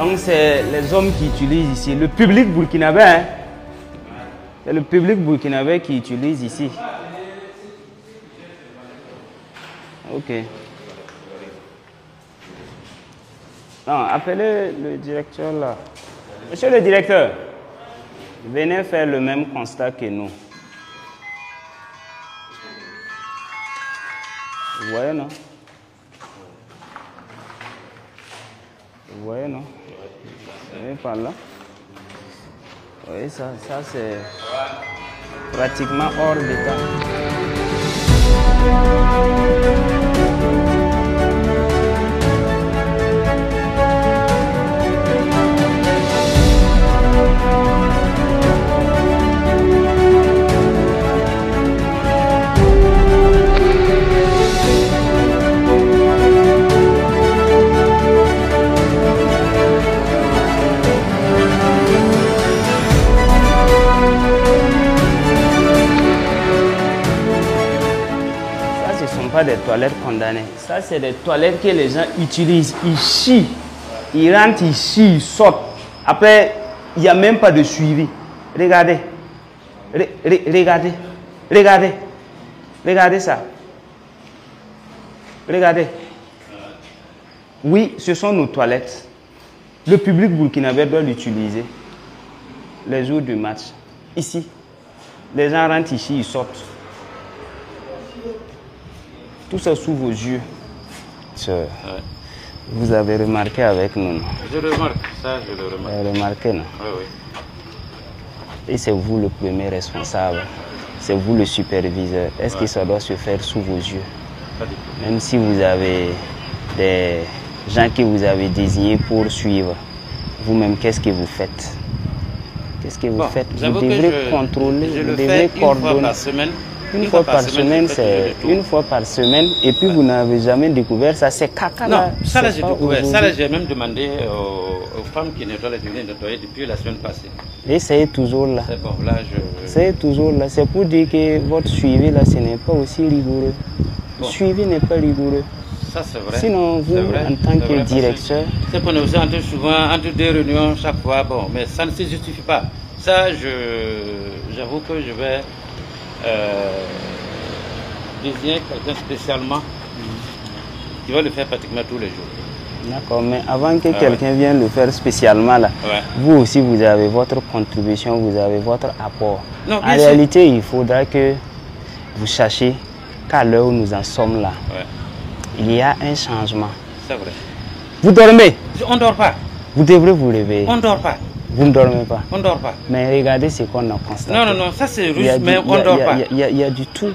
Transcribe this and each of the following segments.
Donc c'est les hommes qui utilisent ici. Le public burkinabé, hein? C'est le public burkinabé qui utilise ici. Ok. Non, appelez le directeur là. Monsieur le directeur, venez faire le même constat que nous. Vous voyez, non? Vous voyez, non? Vous voyez par là? Vous voyez, ça c'est pratiquement hors d'état. Pas des toilettes condamnées. Ça, c'est des toilettes que les gens utilisent. Ils chient. Ils rentrent, ils chient, ils sortent. Après, il n'y a même pas de suivi. Regardez. Regardez. Regardez. Regardez ça. Regardez. Oui, ce sont nos toilettes. Le public burkinabé doit l'utiliser les jours du match. Ici. Les gens rentrent ici, ils sortent. Tout ça sous vos yeux. Vous avez remarqué avec nous, non? Je remarque, ça je le remarque. Vous avez remarqué, non? Oui, oui. Et c'est vous le premier responsable. C'est vous le superviseur. Est-ce que ça doit se faire sous vos yeux? Pas du tout. Même si vous avez des gens que vous avez désignés pour suivre, vous-même, qu'est-ce que vous faites? Qu'est-ce que vous faites? Vous devrez contrôler, vous devrez coordonner. Une fois par semaine, c'est une fois par semaine, et puis vous n'avez jamais découvert ça, c'est caca là. Non, ça là j'ai découvert, ça là j'ai même demandé aux femmes qui nettoient les toilettes nettoyer depuis la semaine passée. Et c'est toujours là. C'est bon, là c'est toujours là, c'est pour dire que votre suivi là, ce n'est pas aussi rigoureux. Le suivi n'est pas rigoureux. Ça c'est vrai. Sinon, vous, en tant que directeur... C'est qu'on est aussi souvent entre deux réunions chaque fois, bon, mais ça ne se justifie pas. Ça, j'avoue que je vais... désigner quelqu'un spécialement qui va le faire pratiquement tous les jours. D'accord, mais avant que quelqu'un vienne le faire spécialement là, vous aussi vous avez votre contribution, vous avez votre apport. Non, en réalité, il faudra que vous cherchiez qu'à l'heure où nous en sommes là, il y a un changement. C'est vrai. Vous dormez? On ne dort pas. Vous devrez vous réveiller. On ne dort pas. Vous ne dormez pas? On ne dort pas. Mais regardez ce qu'on a constaté. Non, non, non, ça c'est russe, mais on ne dort pas. Il y a du tout.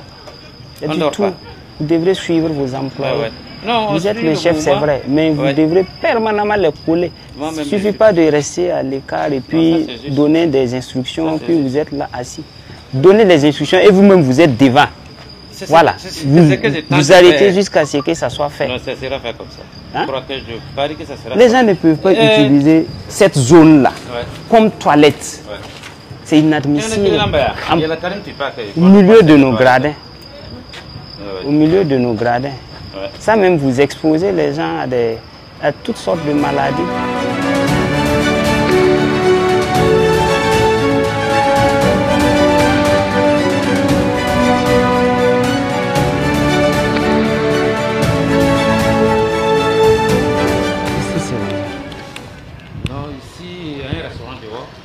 Il y a du tout. Vous devrez suivre vos emplois. Non, vous êtes le chef, c'est vrai, mais vous devrez permanemment les coller. Il ne suffit pas de rester à l'écart et puis donner des instructions, puis vous êtes là assis. Donnez les instructions et vous-même vous êtes devant. Voilà, vous arrêtez jusqu'à ce que ça soit fait. Non, ça sera fait comme ça. Hein? Je crois que je parie que ça sera Les gens ne peuvent pas utiliser cette zone-là comme toilette. C'est inadmissible. Au milieu de nos gradins. Au milieu de nos gradins. Ça même, vous exposez les gens à toutes sortes de maladies.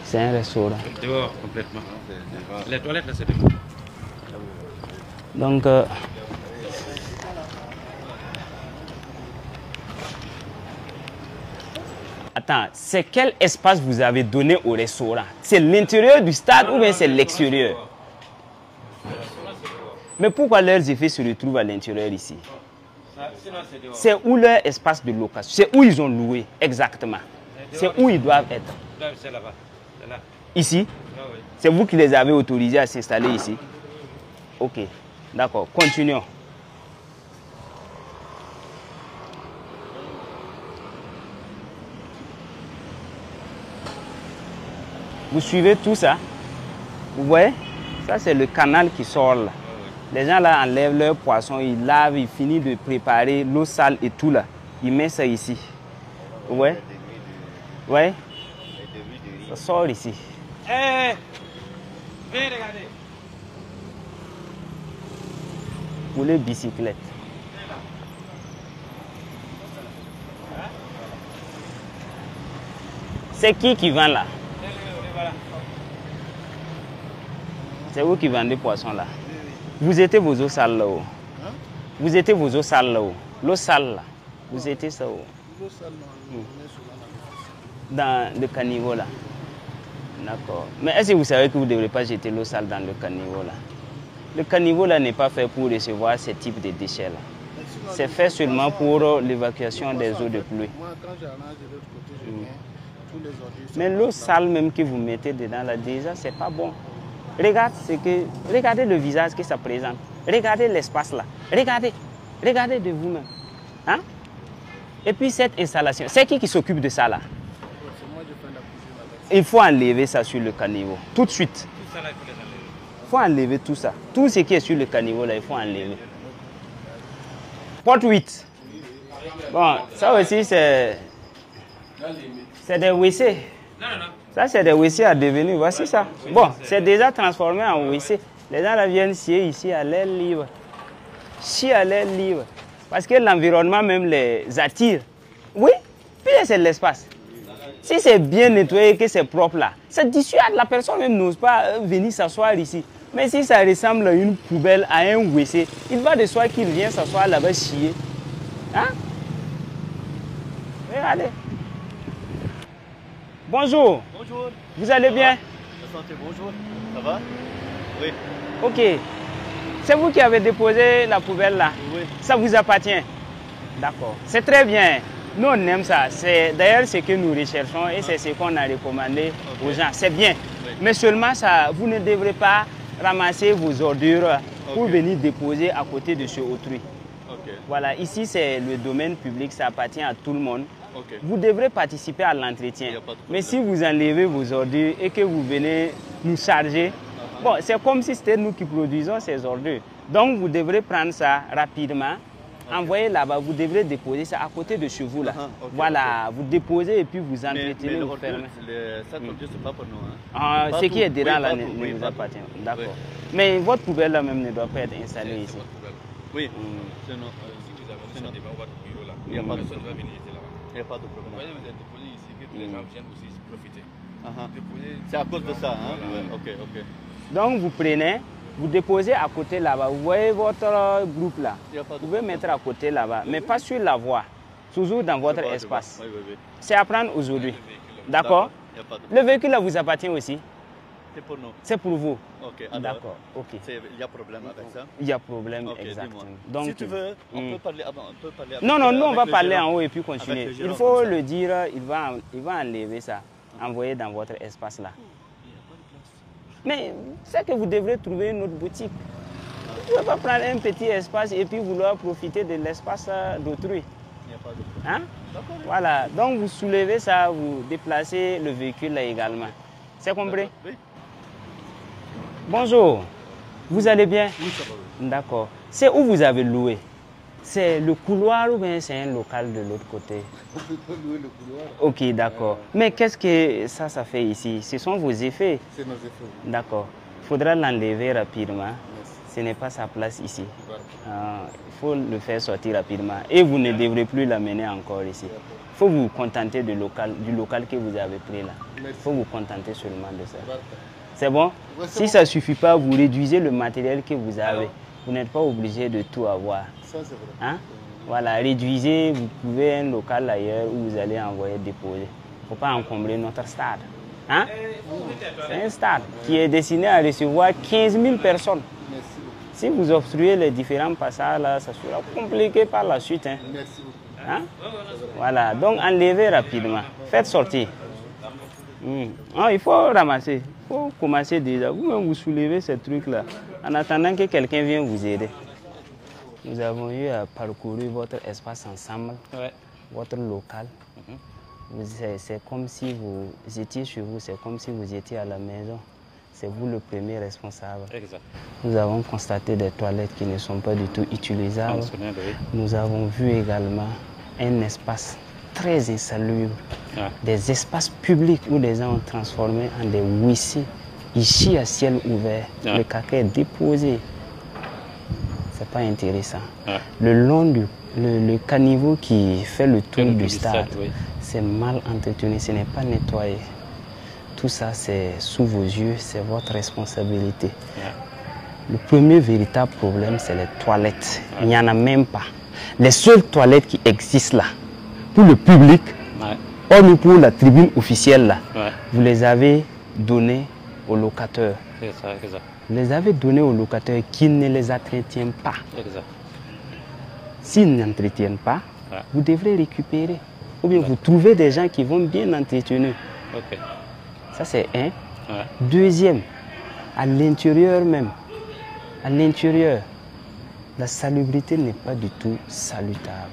C'est un restaurant. Dehors, complètement. Les toilettes, là, c'est dehors. Donc, attends, c'est quel espace vous avez donné au restaurant? C'est l'intérieur du stade ou bien c'est l'extérieur? Mais pourquoi leurs effets se retrouvent à l'intérieur ici? C'est où leur espace de location? C'est où ils ont loué exactement? C'est où ils doivent être? C'est là-bas. Ici? C'est vous qui les avez autorisés à s'installer ici? Ok, d'accord, continuons. Vous suivez tout ça? Vous voyez? Ça, c'est le canal qui sort là. Les gens là enlèvent leurs poissons, ils lavent, ils finissent de préparer l'eau sale et tout là. Ils mettent ça ici. Vous voyez? Ouais. Ça sort ici. Viens regarder. Pour les bicyclettes. C'est qui vend là? C'est vous qui vendez poissons là? Vous étiez vos eaux sales là-haut? Vous étiez vos eaux sales là-haut? L'eau sale là? Vous étiez ça où? L'eau sale dans le caniveau là? D'accord. Mais est-ce que vous savez que vous ne devrez pas jeter l'eau sale dans le caniveau là? Le caniveau là n'est pas fait pour recevoir ce type de déchets là. C'est fait seulement pour l'évacuation des eaux de pluie. Moi, quand j'arrange de l'autre côté, je mets tous les ordures. Mais l'eau sale même que vous mettez dedans là, déjà, c'est pas bon. Regardez le visage que ça présente. Regardez l'espace là. Regardez de vous-même. Hein? Et puis cette installation, c'est qui s'occupe de ça là? Il faut enlever ça sur le caniveau, tout de suite. Il faut enlever tout ça. Tout ce qui est sur le caniveau là, il faut enlever. Porte 8. Bon, ça aussi c'est des WC. Ça c'est des WC à devenir, voici ça. Bon, c'est déjà transformé en WC. Les gens là viennent scier ici à l'air libre. Chier à l'air libre. Parce que l'environnement même les attire. Oui, puis c'est l'espace. Si c'est bien nettoyé, que c'est propre là, ça dissuade, la personne même n'ose pas venir s'asseoir ici. Mais si ça ressemble à une poubelle, à un WC, il va de soi qu'il vient s'asseoir là-bas chier. Hein? Regardez. Bonjour. Bonjour. Vous allez bien? Bonjour. Ça va? Oui. Ok. C'est vous qui avez déposé la poubelle là? Oui. Ça vous appartient? D'accord. C'est très bien. Nous, on aime ça. C'est d'ailleurs ce que nous recherchons et c'est ce qu'on a recommandé aux gens. C'est bien. Oui. Mais seulement, ça, vous ne devrez pas ramasser vos ordures pour venir déposer à côté de chez autrui. Voilà, ici, c'est le domaine public, ça appartient à tout le monde. Vous devrez participer à l'entretien. Mais si vous enlevez vos ordures et que vous venez nous charger, bon, c'est comme si c'était nous qui produisons ces ordures. Donc, vous devrez prendre ça rapidement. Envoyez là-bas, vous devrez déposer ça à côté de chez vous là. Voilà, vous déposez et puis vous entretenez, vous fermez. Ça, c'est pas pour nous. Hein. Ce qui est dedans là ne vous appartient. D'accord. Mais votre poubelle là même ne doit pas être installée ici. Oui. Si vous avez devant votre bureau là, il n'y a pas de personne ne va venir là-bas. Il n'y a pas de problème. Vous voyez, vous êtes déposé ici, que les gens viennent aussi profiter. C'est à cause de ça. Hein? Voilà. Ok. Donc vous prenez, vous déposez à côté là-bas. Vous voyez votre groupe là. Vous pouvez mettre à côté là-bas, mais pas sur la voie. Toujours dans votre espace. Oui. C'est à prendre aujourd'hui. D'accord? Le véhicule là vous appartient aussi? C'est pour nous. C'est pour vous? Ok. D'accord. Ok. Il y a problème avec ça? Il y a problème, exactement. Donc, si tu veux, on peut parler avant. Non, nous on va parler en haut et puis continuer. Il faut le dire, il va enlever ça, envoyer dans votre espace là. Mais c'est que vous devrez trouver une autre boutique. Vous ne pouvez pas prendre un petit espace et puis vouloir profiter de l'espace d'autrui. Il n'y a pas de problème. Hein? Voilà, donc vous soulevez ça, vous déplacez le véhicule là également. C'est compris? Oui. Bonjour, vous allez bien? Oui, ça va. D'accord. C'est où vous avez loué? C'est le couloir ou bien c'est un local de l'autre côté? On peut pas louer le couloir. Ok, d'accord. Mais qu'est-ce que ça fait ici? Ce sont vos effets? C'est nos effets. D'accord. Il faudra l'enlever rapidement. Merci. Ce n'est pas sa place ici. Il faut le faire sortir rapidement. Et vous ne devrez plus l'amener encore ici. Il faut vous contenter du local que vous avez pris là. Il faut vous contenter seulement de ça. C'est bon? Si ça ne suffit pas, vous réduisez le matériel que vous avez. Vous n'êtes pas obligé de tout avoir. Ça, c'est vrai. Hein? Voilà, réduisez, vous pouvez un local ailleurs où vous allez envoyer déposer. Il ne faut pas encombrer notre stade. Hein? C'est un stade qui est destiné à recevoir 15 000 personnes. Merci beaucoup. Si vous obstruez les différents passages, là, ça sera compliqué par la suite. Hein? Merci beaucoup. Hein? Voilà, donc enlevez rapidement. Faites sortir. Il faut ramasser. Il faut commencer déjà. Vous-même, vous soulevez ces trucs-là en attendant que quelqu'un vienne vous aider. Nous avons eu à parcourir votre espace ensemble, votre local. C'est comme si vous étiez chez vous, c'est comme si vous étiez à la maison. C'est vous le premier responsable. Exact. Nous avons constaté des toilettes qui ne sont pas du tout utilisables. Nous avons vu également un espace très insalubres, des espaces publics où les gens ont transformé en des WC, ici à ciel ouvert, le caca est déposé. C'est pas intéressant. Le long du le caniveau qui fait le tour du stade, c'est mal entretenu, ce n'est pas nettoyé. Tout ça, c'est sous vos yeux, c'est votre responsabilité. Le premier véritable problème, c'est les toilettes. Il n'y en a même pas. Les seules toilettes qui existent là, pour le public, hormis pour la tribune officielle là, vous les avez données aux locataires. Vous les avez données aux locataires qui ne les entretiennent pas. S'ils n'entretiennent pas, vous devrez récupérer. Ou bien vous trouvez des gens qui vont bien entretenir. Ça c'est un. Deuxième, à l'intérieur même. À l'intérieur, la salubrité n'est pas du tout salutable.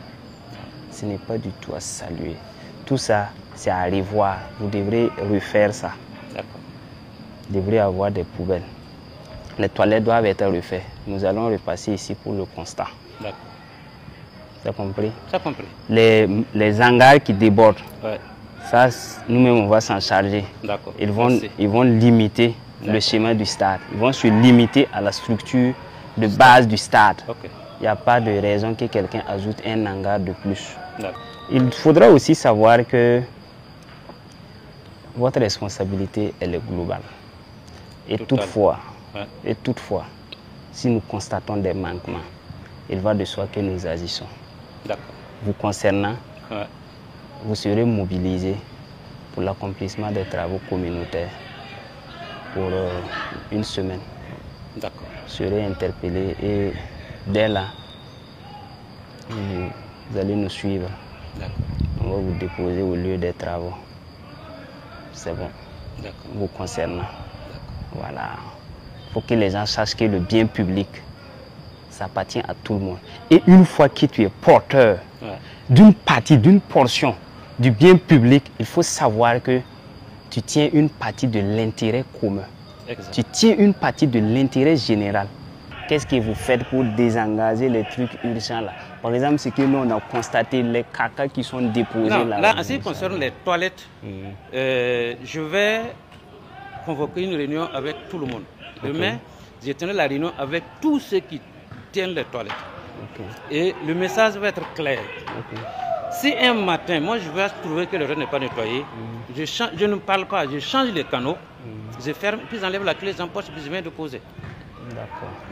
Ce n'est pas du tout à saluer. Tout ça, c'est à revoir. Vous devrez refaire ça. Vous devrez avoir des poubelles. Les toilettes doivent être refaites. Nous allons repasser ici pour le constat. Tu as compris? J'ai compris. Les hangars qui débordent, ça, nous-mêmes, on va s'en charger. Ils vont limiter le schéma du stade. Ils vont se limiter à la structure de base du stade. Il n'y a pas de raison que quelqu'un ajoute un hangar de plus. Il faudra aussi savoir que votre responsabilité, elle est globale. Et toutefois, si nous constatons des manquements, il va de soi que nous agissons. Vous concernant, vous serez mobilisés pour l'accomplissement des travaux communautaires pour une semaine. Vous serez interpellés et dès là, vous allez nous suivre. On va vous déposer au lieu des travaux. C'est bon. Vous concernant. Voilà. Il faut que les gens sachent que le bien public, ça appartient à tout le monde. Et une fois que tu es porteur d'une partie, d'une portion du bien public, il faut savoir que tu tiens une partie de l'intérêt commun. Tu tiens une partie de l'intérêt général. Qu'est-ce que vous faites pour désengager les trucs urgents là? Par exemple, ce que nous on a constaté, les caca qui sont déposés là. Là, en ce qui concerne les toilettes, je vais convoquer une réunion avec tout le monde. Demain, je tiendrai la réunion avec tous ceux qui tiennent les toilettes. Et le message va être clair. Si un matin, moi je vais trouver que le reste n'est pas nettoyé, je ne parle pas, je change les canaux, je ferme, puis j'enlève la clé, j'empoche, puis je viens déposer.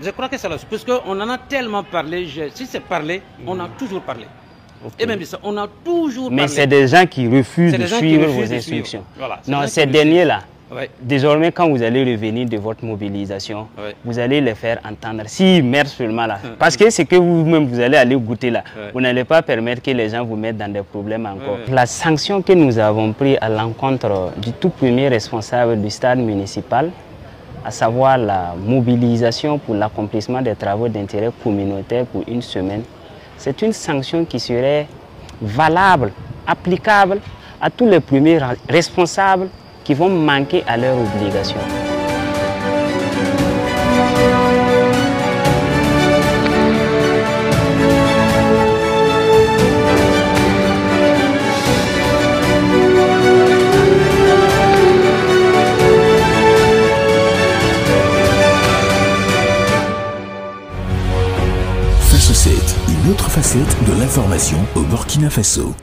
Je crois que c'est là, parce qu'on en a tellement parlé, si c'est parlé, on a toujours parlé. Et même ça, on a toujours parlé. Mais c'est des gens qui refusent de suivre vos instructions. Non, ces derniers-là, désormais, quand vous allez revenir de votre mobilisation, vous allez les faire entendre. S'ils meurent seulement là, parce que c'est que vous-même, vous allez aller goûter là. Vous n'allez pas permettre que les gens vous mettent dans des problèmes encore. La sanction que nous avons prise à l'encontre du tout premier responsable du stade municipal, à savoir la mobilisation pour l'accomplissement des travaux d'intérêt communautaire pour une semaine, c'est une sanction qui serait valable, applicable à tous les premiers responsables qui vont manquer à leurs obligations. Face 7, une autre facette de l'information au Burkina Faso.